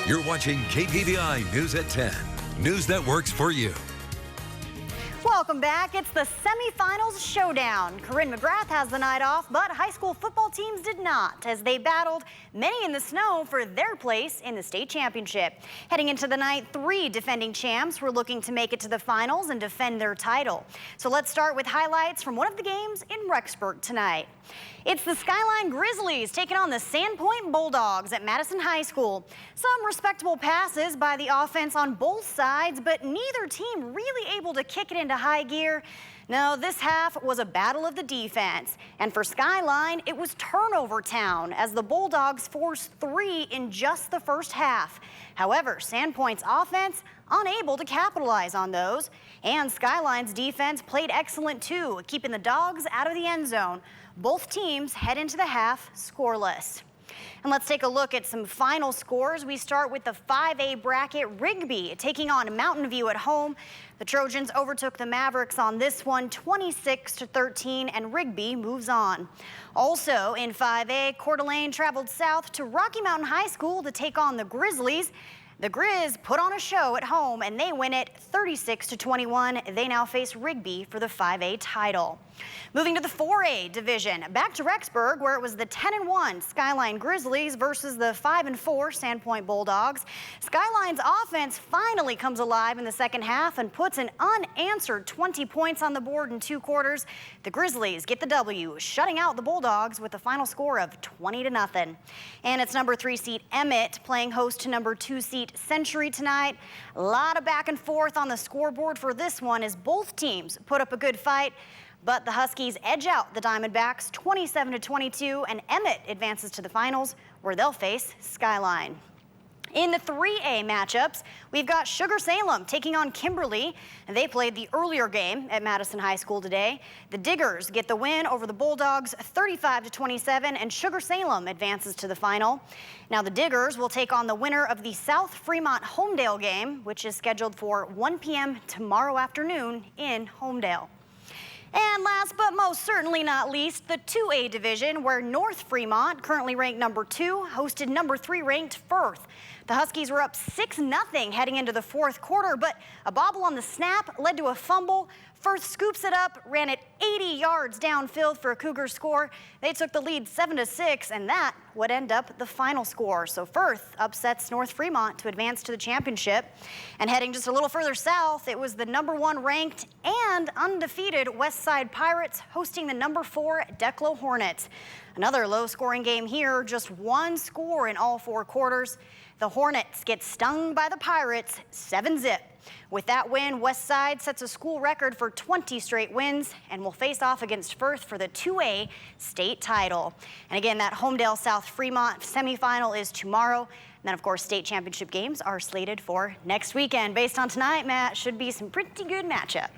You're watching KPVI News at 10. News that works for you. Welcome back. It's the semifinals showdown. Corinne McGrath has the night off, but high school football teams did not, as they battled many in the snow for their place in the state championship. Heading into the night, 3 defending champs were looking to make it to the finals and defend their title. So let's start with highlights from one of the games in Rexburg tonight. It's the Skyline Grizzlies taking on the Sandpoint Bulldogs at Madison High School. Some respectable passes by the offense on both sides, but neither team really able to kick it into high gear. No, this half was a battle of the defense. And for Skyline, it was turnover town as the Bulldogs forced 3 in just the first half. However, Sandpoint's offense unable to capitalize on those. And Skyline's defense played excellent too, keeping the Dogs out of the end zone. Both teams head into the half scoreless. And let's take a look at some final scores. We start with the 5A bracket. Rigby taking on Mountain View at home. The Trojans overtook the Mavericks on this one, 26-13, and Rigby moves on. Also in 5A, Coeur d'Alene traveled south to Rocky Mountain High School to take on the Grizzlies. The Grizz put on a show at home and they win it 36-21. They now face Rigby for the 5A title. Moving to the 4A division, back to Rexburg where it was the 10-1 Skyline Grizzlies versus the 5-4 Sandpoint Bulldogs. Skyline's offense finally comes alive in the second half and puts an unanswered 20 points on the board in 2 quarters. The Grizzlies get the W, shutting out the Bulldogs with a final score of 20-0. And it's number 3 seed Emmett playing host to number 2 seed Century tonight. A lot of back and forth on the scoreboard for this one as both teams put up a good fight. But the Huskies edge out the Diamondbacks 27-22, and Emmett advances to the finals where they'll face Skyline. In the 3A matchups, we've got Sugar Salem taking on Kimberly. They played the earlier game at Madison High School today. The Diggers get the win over the Bulldogs 35-27, and Sugar Salem advances to the final. Now the Diggers will take on the winner of the South Fremont-Homedale game, which is scheduled for 1 p.m. tomorrow afternoon in Homedale. And last but most certainly not least, the 2A division where North Fremont, currently ranked number 2, hosted number 3 ranked Firth. The Huskies were up 6-0 heading into the 4th quarter, but a bobble on the snap led to a fumble. Firth scoops it up, ran it 80 yards downfield for a Cougar score. They took the lead 7-6, and that would end up the final score. So Firth upsets North Fremont to advance to the championship. And heading just a little further south, it was the number 1 ranked and undefeated West Side Pirates hosting the number 4 Declo Hornets. Another low-scoring game here, just 1 score in all 4 quarters. The Hornets get stung by the Pirates 7-0. With that win, West Side sets a school record for 20 straight wins and will face off against Firth for the 2A state title. And again, that Homedale South Fremont semifinal is tomorrow. And then, of course, state championship games are slated for next weekend. Based on tonight, Matt, should be some pretty good matchups.